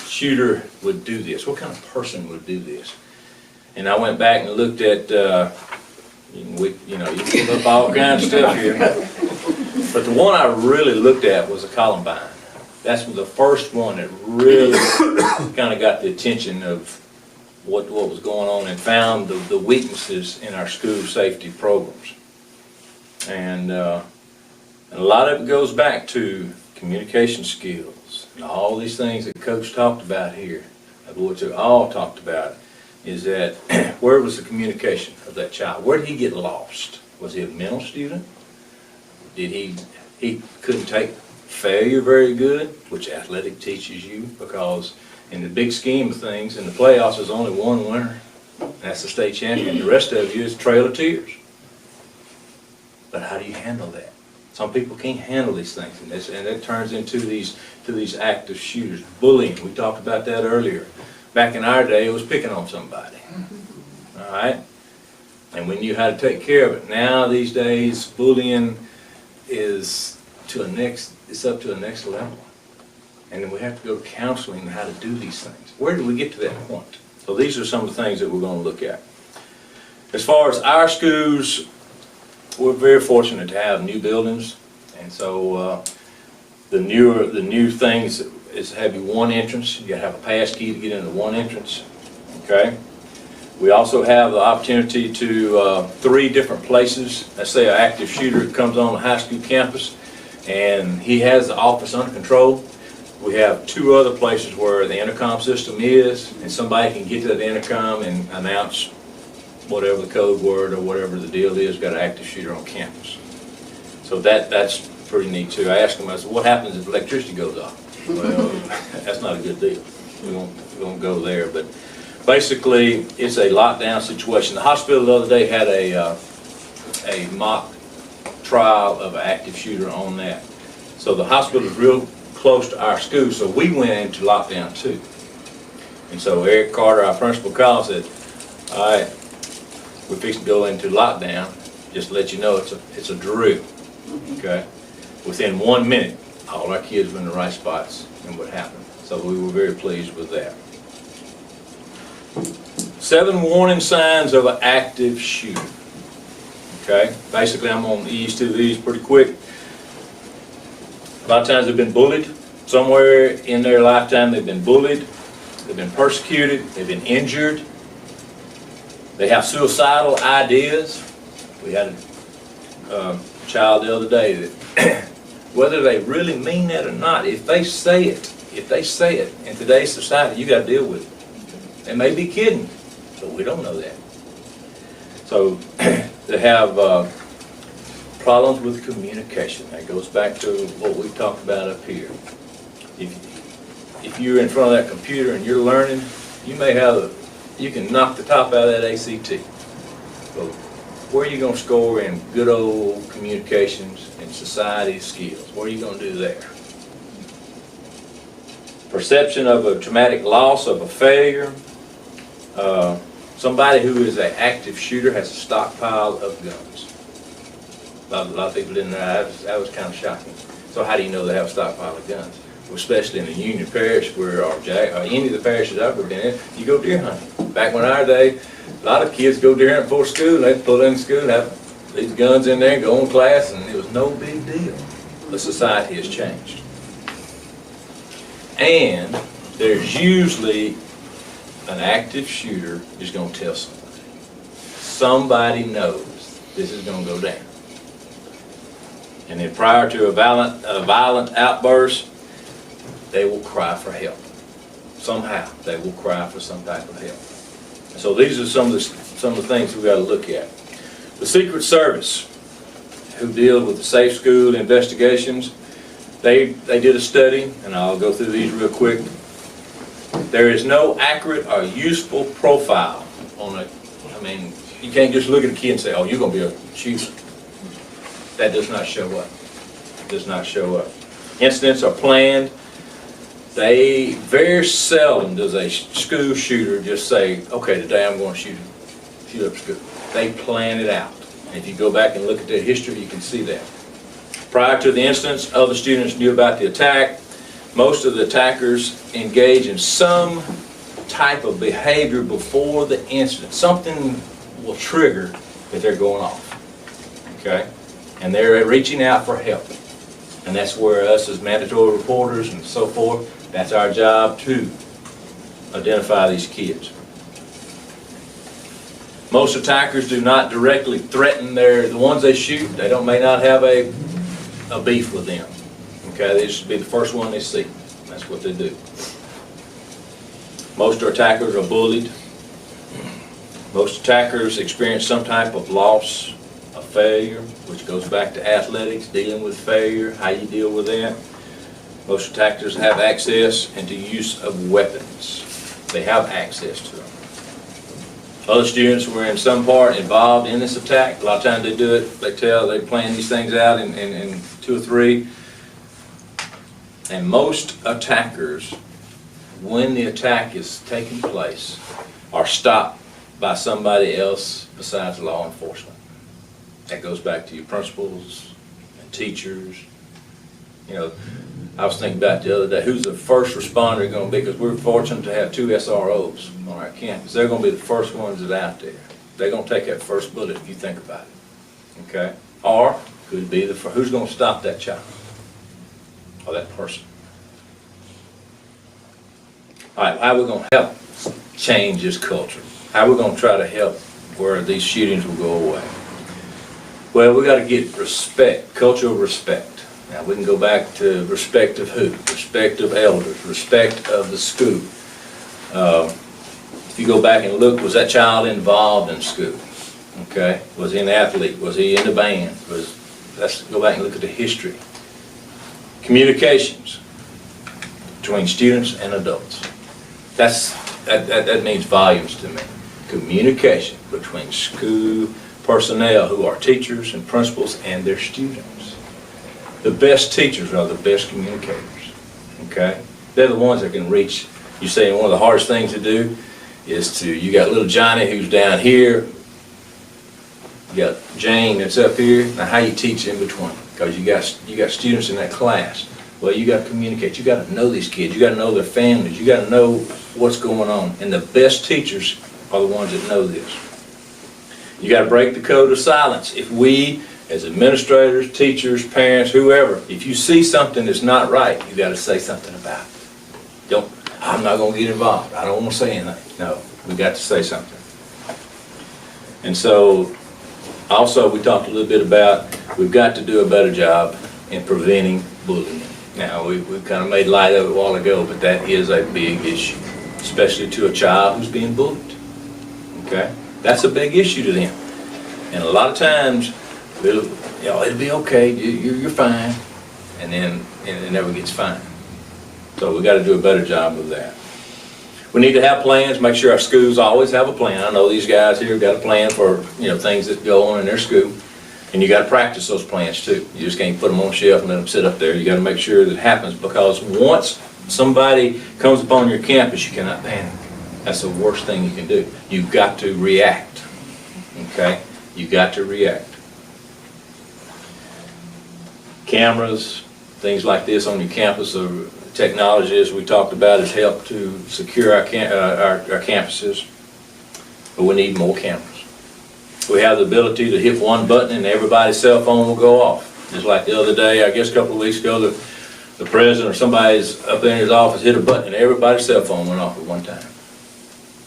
shooter would do this? What kind of person would do this? And I went back and looked at, you know, you can look up all kinds of stuff here. But the one I really looked at was a Columbine. That's the first one that really kind of got the attention of what was going on, and found the weaknesses in our school safety programs. And a lot of it goes back to communication skills and all these things that Coach talked about here, which we all talked about, is that where was the communication of that child? Where did he get lost? Was he a mental student? Did he couldn't take failure very good, which athletic teaches you, because in the big scheme of things, in the playoffs, there's only one winner, and that's the state champion. The rest of you is a trail of tears. But how do you handle that? Some people can't handle these things, and it turns into these active shooters. Bullying, we talked about that earlier. Back in our day, it was picking on somebody. All right? And we knew how to take care of it. Now, these days, bullying is it's up to a next level. And then we have to go to counseling on how to do these things. Where do we get to that point? So these are some of the things that we're going to look at. As far as our schools, we're very fortunate to have new buildings, and so the new things is have you one entrance. You got to have a pass key to get into one entrance. Okay. We also have the opportunity to 3 different places. Let's say an active shooter comes on the high school campus, and he has the office under control. We have 2 other places where the intercom system is, and somebody can get to that intercom and announce whatever the code word or whatever the deal is, got an active shooter on campus. So that's pretty neat too. I asked him, I said, what happens if electricity goes off? Well, that's not a good deal. We won't go there, but basically it's a lockdown situation. The hospital the other day had a mock trial of an active shooter on that. So the hospital is real close to our school, so we went into lockdown too. And so Eric Carter, our principal, called and said, all right, we're fixing to go into lockdown. Just to let you know, it's a drill. Okay? Within 1 minute, all our kids were in the right spots and what happened. So we were very pleased with that. 7 warning signs of an active shooter. Okay? Basically, I'm going to ease through these pretty quick. A lot of times they've been bullied. Somewhere in their lifetime they've been bullied, they've been persecuted, they've been injured. They have suicidal ideas. We had a child the other day that whether they really mean that or not, if they say it in today's society, you gotta deal with it. They may be kidding, but we don't know that. So they have problems with communication. That goes back to what we talked about up here. If you're in front of that computer and you're learning, you can knock the top out of that ACT. But where are you going to score in good old communications and society skills? What are you going to do there? Perception of a traumatic loss, of a failure. Somebody who is an active shooter has a stockpile of guns. A lot of people didn't know that was kind of shocking. So how do you know they have a stockpile of guns? Well, especially in the Union Parish where any of the parishes I've ever been in, you go deer hunting. Back when our day, a lot of kids go deer hunting before school, and they'd pull in school and have these guns in there and go in class, and it was no big deal. The society has changed. And there's usually an active shooter is going to tell somebody. Somebody knows this is going to go down. And then prior to a violent outburst, they will cry for help. Somehow, they will cry for some type of help. So these are some of the things we've got to look at. The Secret Service, who deal with the safe school investigations, they did a study, and I'll go through these real quick. There is no accurate or useful profile on it. I mean, you can't just look at a kid and say, oh, you're going to be a shooter. That does not show up. It does not show up. Incidents are planned. They very seldom does a school shooter just say, okay, today I'm going to shoot up school. They plan it out. And if you go back and look at their history, you can see that. Prior to the incidents, other students knew about the attack. Most of the attackers engage in some type of behavior before the incident. Something will trigger that they're going off. Okay? And they're reaching out for help. And that's where us as mandatory reporters and so forth, that's our job to identify these kids. Most attackers do not directly threaten the ones they shoot. They may not have a beef with them. Okay, they just be the first one they see. That's what they do. Most attackers are bullied. Most attackers experience some type of loss, a failure, which goes back to athletics, dealing with failure, how you deal with that. Most attackers have access into use of weapons. They have access to them. Other students were in some part involved in this attack. A lot of times they do it, they plan these things out in 2 or 3. And most attackers, when the attack is taking place, are stopped by somebody else besides law enforcement. That goes back to your principals and teachers. You know, I was thinking about the other day, who's the first responder going to be? Because we're fortunate to have 2 SROs on our campus. They're going to be the first ones that are out there. They're going to take that first bullet if you think about it. Okay? Or could be who's going to stop that child or that person? All right, how are we going to help change this culture? How are we going to try to help where these shootings will go away? Well, we got to get respect, cultural respect. Now, we can go back to respect of who? Respect of elders, respect of the school. If you go back and look, was that child involved in school? Okay, was he an athlete? Was he in the band? Let's go back and look at the history. Communications between students and adults. That means volumes to me. Communication between school personnel who are teachers and principals and their students. The best teachers are the best communicators. Okay? They're the ones that can reach. You say one of the hardest things to do is you got little Johnny who's down here. You got Jane that's up here. Now how you teach in between? Because you got students in that class. Well, you got to communicate. You got to know these kids. You got to know their families. You got to know what's going on. And the best teachers are the ones that know this. You got to break the code of silence. If we, as administrators, teachers, parents, whoever, if you see something that's not right, you got to say something about it. I'm not going to get involved. I don't want to say anything. No, we got to say something. And so, also we talked a little bit about we've got to do a better job in preventing bullying. Now, we kind of made light of it a while ago, but that is a big issue, especially to a child who's being bullied. Okay? That's a big issue to them. And a lot of times, it'll be okay, you're fine, and then it never gets fine. So we got to do a better job of that. We need to have plans, make sure our schools always have a plan. I know these guys here got a plan for, things that go on in their school. And you got to practice those plans too. You just can't put them on a shelf and let them sit up there. You got to make sure that it happens, because once somebody comes upon your campus, you cannot panic. That's the worst thing you can do. You've got to react. Okay? You got to react. Cameras, things like this on your campus, or technology, as we talked about, has helped to secure our campuses, but we need more cameras. We have the ability to hit one button and everybody's cell phone will go off. Just like the other day, I guess a couple of weeks ago, the president or somebody's up there in his office hit a button and everybody's cell phone went off at one time.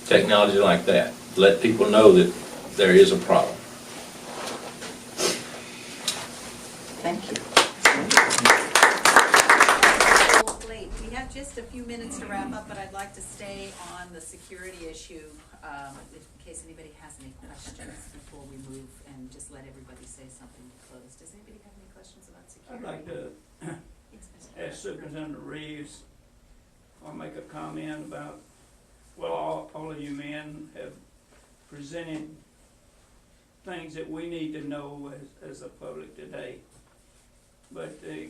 Technology like that. Let people know that there is a problem. Thank you. We have just a few minutes to wrap up, but I'd like to stay on the security issue in case anybody has any questions before we move, and just let everybody say something to close. Does anybody have any questions about security? I'd like to Yes, Mr. ask Superintendent Reeves, or make a comment about, well, all of you men have presented things that we need to know as the public today. But the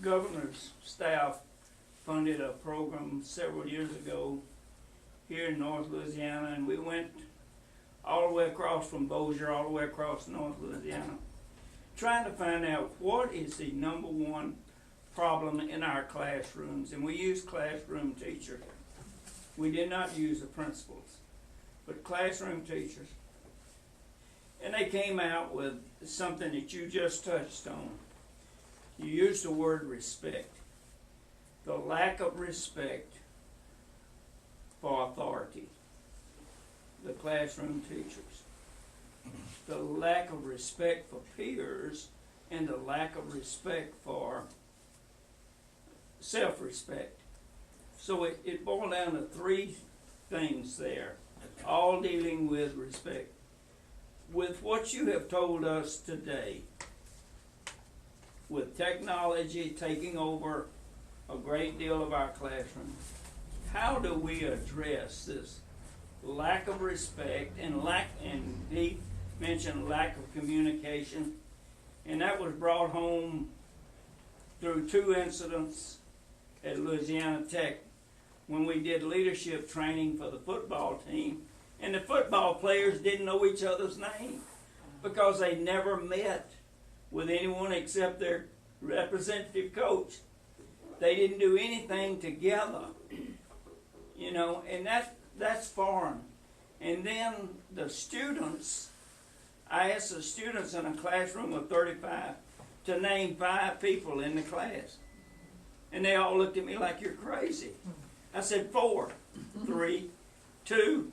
governor's staff funded a program several years ago here in North Louisiana, and we went all the way across from Bossier, all the way across North Louisiana, trying to find out what is the #1 problem in our classrooms. And we used classroom teachers. We did not use the principals, but classroom teachers. And they came out with something that you just touched on. You used the word respect. The lack of respect for authority, the classroom teachers, the lack of respect for peers, and the lack of respect for self-respect. So it boiled down to 3 things there, all dealing with respect. With what you have told us today, with technology taking over a great deal of our classrooms, how do we address this lack of respect and he mentioned lack of communication, and that was brought home through 2 incidents at Louisiana Tech when we did leadership training for the football team, and the football players didn't know each other's name because they never met with anyone except their representative coach. They didn't do anything together, and that's foreign. And then the students, I asked the students in a classroom of 35 to name 5 people in the class. And they all looked at me like, you're crazy. I said 4, 3, 2,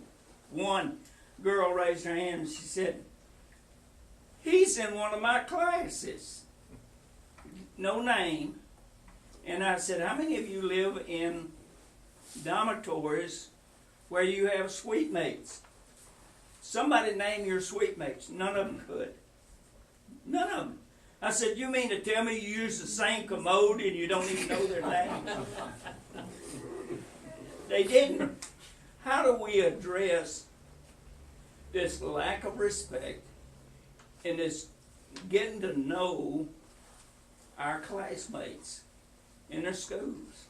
1. Girl raised her hand and she said, he's in one of my classes. No name. And I said, how many of you live in dormitories where you have suite mates? Somebody name your suite mates. None of them could. None of them. I said, you mean to tell me you use the same commode and you don't even know their names? They didn't. How do we address this lack of respect and this getting to know our classmates in their schools?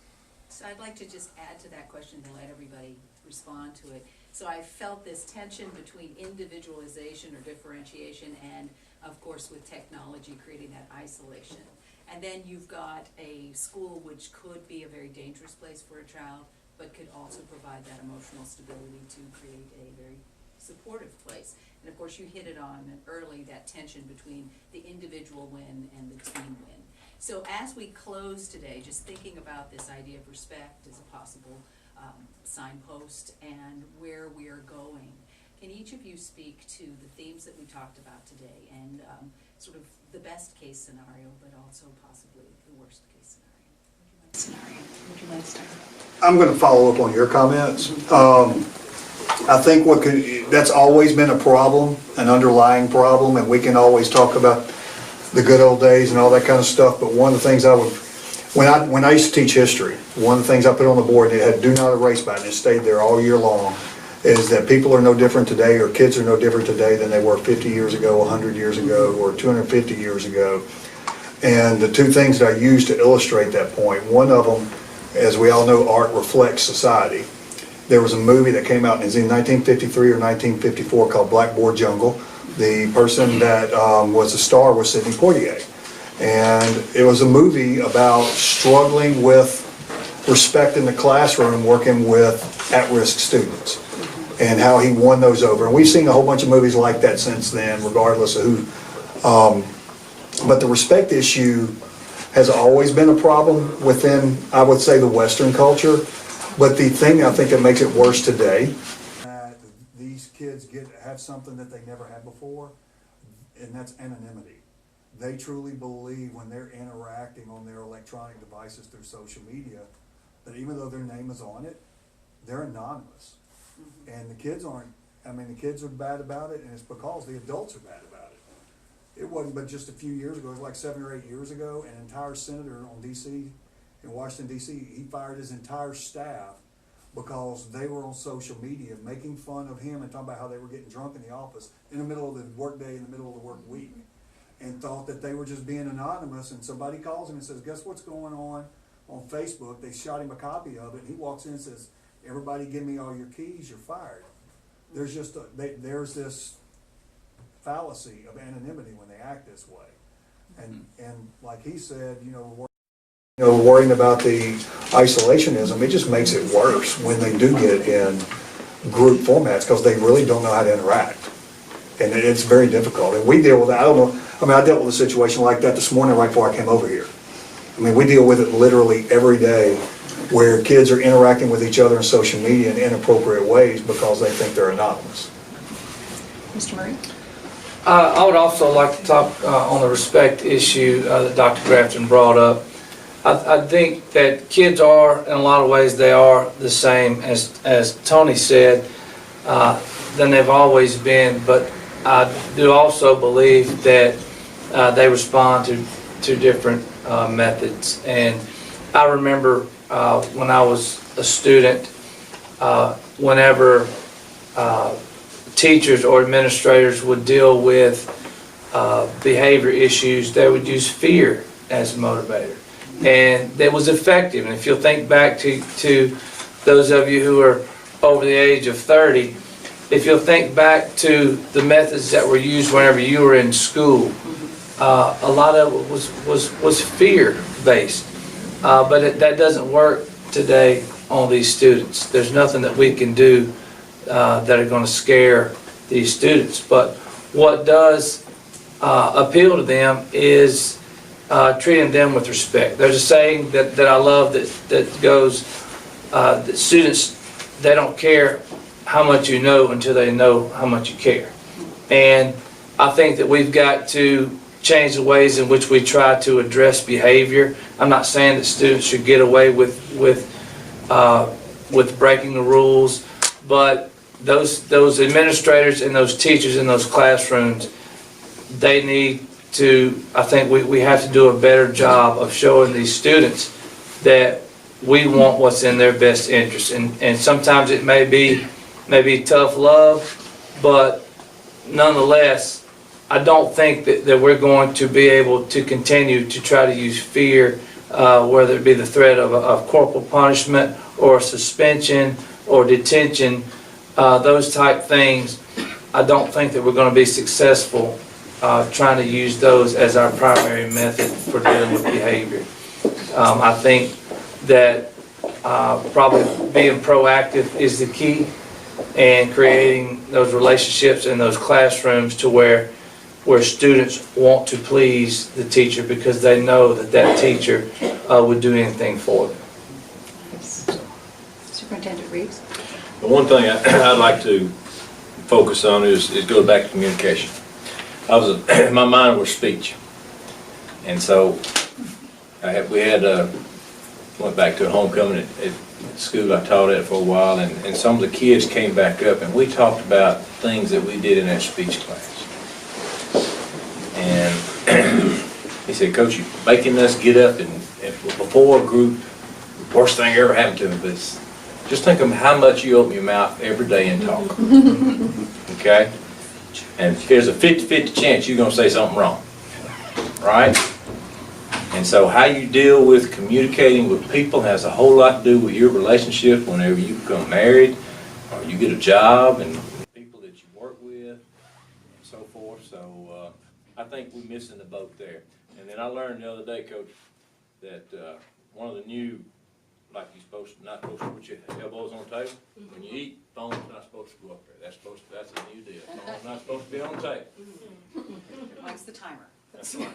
So I'd like to just add to that question and let everybody respond to it. So I felt this tension between individualization or differentiation and, of course, with technology creating that isolation. And then you've got a school which could be a very dangerous place for a child, but could also provide that emotional stability to create a very supportive place. And of course, you hit it on early, that tension between the individual win and the team win. So as we close today, just thinking about this idea of respect as a possible signpost and where we are going, can each each of you speak to the themes that we talked about today and sort of the best case scenario, but also possibly the worst case scenario. Would you like to start? I'm going to follow up on your comments. I think that's always been a problem, an underlying problem, and we can always talk about the good old days and all that kind of stuff, but one of the things when I used to teach history, one of the things I put on the board, it had do not erase by it, and it stayed there all year long, is that people are no different today, or kids are no different today than they were 50 years ago, 100 years ago, or 250 years ago. And the two things that I use to illustrate that point, one of them, as we all know, art reflects society. There was a movie that came out in 1953 or 1954 called Blackboard Jungle. The person that was the star was Sidney Poitier. And it was a movie about struggling with respect in the classroom, working with at-risk students, and how he won those over. And we've seen a whole bunch of movies like that since then, regardless of who. But the respect issue has always been a problem within, I would say, the Western culture. But the thing I think that makes it worse today, that these kids have something that they never had before, and that's anonymity. They truly believe when they're interacting on their electronic devices through social media, that even though their name is on it, they're anonymous. And the kids aren't, the kids are bad about it, and it's because the adults are bad about it. It wasn't but just a few years ago, it was like 7 or 8 years ago, an entire senator in Washington, D.C., he fired his entire staff because they were on social media making fun of him and talking about how they were getting drunk in the office in the middle of the work day, in the middle of the work week, and thought that they were just being anonymous. And somebody calls him and says, guess what's going on Facebook? They shot him a copy of it, and he walks in and says, everybody give me all your keys, you're fired. There's just there's this fallacy of anonymity when they act this way. And like he said, worrying about the isolationism, it just makes it worse when they do get in group formats, because they really don't know how to interact. And it's very difficult. And we deal with that. I dealt with a situation like that this morning right before I came over here. We deal with it literally every day, where kids are interacting with each other in social media in inappropriate ways because they think they're anonymous. Mr. Murray? I would also like to talk on the respect issue that Dr. Grafton brought up. I think that kids are, in a lot of ways, they are the same as Tony said, than they've always been, but I do also believe that they respond to different methods. And I remember when I was a student, whenever teachers or administrators would deal with behavior issues, they would use fear as a motivator. And that was effective. And if you'll think back to those of you who are over the age of 30, if you'll think back to the methods that were used whenever you were in school, a lot of it was fear-based. But that doesn't work today on these students. There's nothing that we can do that are going to scare these students. But what does appeal to them is treating them with respect. There's a saying that I love that goes, that students, they don't care how much you know until they know how much you care. And I think that we've got to change the ways in which we try to address behavior. I'm not saying that students should get away with breaking the rules, but those administrators and those teachers in those classrooms, they need to, I think we have to do a better job of showing these students that we want what's in their best interest. And sometimes it may be tough love, but nonetheless, I don't think that we're going to be able to continue to try to use fear, whether it be the threat of corporal punishment or suspension or detention, those type things. I don't think that we're going to be successful trying to use those as our primary method for dealing with behavior. I think that probably being proactive is the key, and creating those relationships in those classrooms to where students want to please the teacher because they know that teacher would do anything for them. Superintendent Reeves? The one thing I'd like to focus on is goes back to communication. My mind was speech. And so went back to a homecoming at school I taught at for a while, and some of the kids came back up and we talked about things that we did in that speech class. And he said, Coach, you're making us get up and before a group, worst thing ever happened to me, but just think of how much you open your mouth every day and talk. Okay? And there's a 50-50 chance you're going to say something wrong. Right? And so how you deal with communicating with people has a whole lot to do with your relationship whenever you become married or you get a job and people that you work with and so forth. So I think we're missing the boat there. And then I learned the other day, Coach, that one of the new, like you're not supposed to put your elbows on the table. When you eat, phone's not supposed to go up there. That's a new deal. Phone's not supposed to be on the table. Likes the timer. That's right.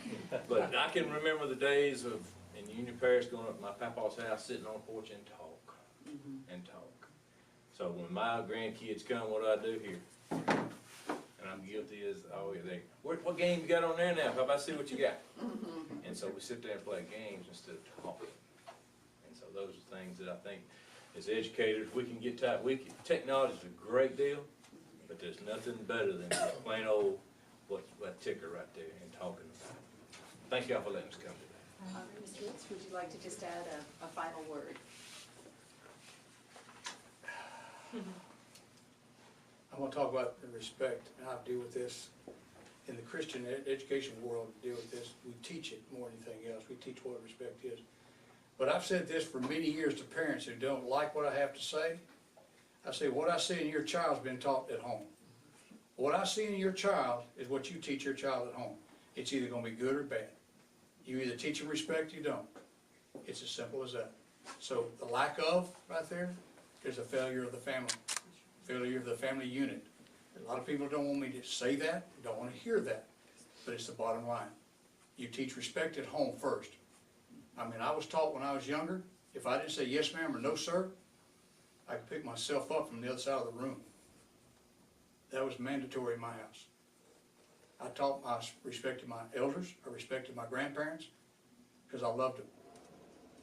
But I can remember the days of, in Union Parish, going up to my papa's house, sitting on the porch and talk, and talk. So when my grandkids come, what do I do here? And I'm guilty as, oh, yeah, what game you got on there now? How about see what you got? And so we sit there and play games instead of talking. And so those are things that I think, as educators, we can get tight. Technology is a great deal, but there's nothing better than just plain old what ticker right there and talking about it. Thank y'all for letting us come today. Mr. Reeves, would you like to just add a final word? I want to talk about the respect and how to deal with this. In the Christian education world, to deal with this, we teach it more than anything else. We teach what respect is. But I've said this for many years to parents who don't like what I have to say. I say, what I see in your child's been taught at home. What I see in your child is what you teach your child at home. It's either going to be good or bad. You either teach them respect or you don't. It's as simple as that. So the lack of right there is a failure of the family, failure of the family unit. A lot of people don't want me to say that, don't want to hear that, but it's the bottom line. You teach respect at home first. I mean, I was taught when I was younger, if I didn't say yes ma'am or no sir, I could pick myself up from the other side of the room. That was mandatory in my house. I respected my elders, I respected my grandparents, because I loved them.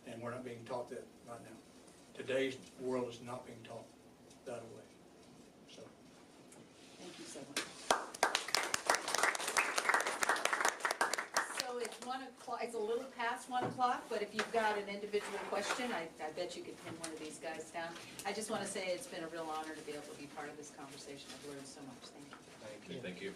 And we're not being taught that right now. Today's world is not being taught that way. So, Thank you so much. So it's 1 o'clock, it's a little past 1 o'clock, but if you've got an individual question, I bet you could pin one of these guys down. I just want to say it's been a real honor to be able to be part of this conversation. I've learned so much. Thank you. Thank you.